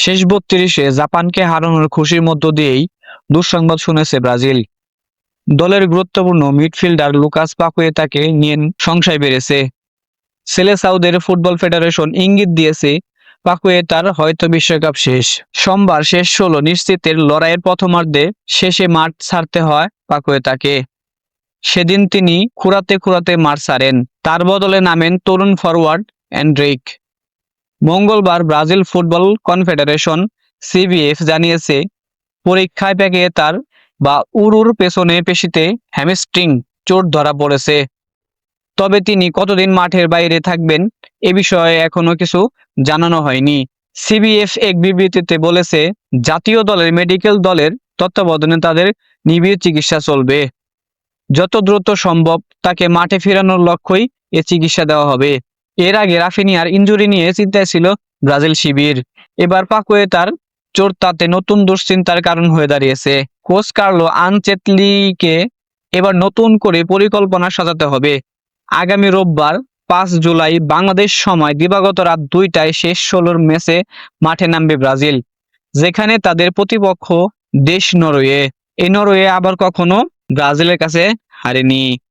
শেষ ৩২-এ জাপানকে হারানোর খুশির মধ্য দিয়েই দুঃসংবাদ শুনেছে ব্রাজিল। দলের গুরুত্বপূর্ণ মিডফিল্ডার লুকাস পাকুয়েতাকে নিয়ে সংশয় বেড়েছে। সেলেসাউদের ফুটবল ফেডারেশন ইঙ্গিত দিয়েছে পাকুয়েতার হয়তো বিশ্বকাপ শেষ। সোমবার শেষ ১৬ নিশ্চিতের লড়াইয়ের প্রথমার্ধে শেষে মাঠ ছাড়তে হয় পাকুয়েতাকে। সেদিন তিনি খুঁড়াতে খুঁড়াতে মাঠ ছাড়েন। তার বদলে নামেন তরুণ ফরওয়ার্ড এনড্রিক। মঙ্গলবার ব্রাজিল ফুটবল কনফেডারেশন সিবিএফ জানিয়েছে পরীক্ষায় পাকুয়েতার বা উরুর পেছনে পেশিতে হ্যামস্ট্রিং চোট ধরা পড়েছে। তবে তিনি কতদিন মাঠের বাইরে থাকবেন এ বিষয়ে এখনো কিছু জানানো হয়নি। সিবিএফ এক বিবৃতিতে বলেছে জাতীয় দলের মেডিকেল দলের তত্ত্বাবধানে তাদের নিবিড় চিকিৎসা চলবে। যত দ্রুত সম্ভব তাকে মাঠে ফেরানোর লক্ষ্যই এ চিকিৎসা দেওয়া হবে। এর আগে রাফিনিয়ার ইনজুরি নিয়ে চিন্তায় ছিল ব্রাজিল শিবির। এবার পাকুয়েতার চোট তাতে নতুন দুশ্চিন্তার কারণ হয়ে দাঁড়িয়েছে। কোচ কার্লো আনচেলত্তিকে এবার নতুন করে পরিকল্পনা সাজাতে হবে। আগামী রোববার ৫ জুলাই বাংলাদেশ সময় দিবাগত রাত ২টায় শেষ ১৬ ম্যাচে মাঠে নামবে ব্রাজিল, যেখানে তাদের প্রতিপক্ষ দেশ নরওয়ে। এই নরওয়ে আবার কখনো ব্রাজিলের কাছে হারেনি।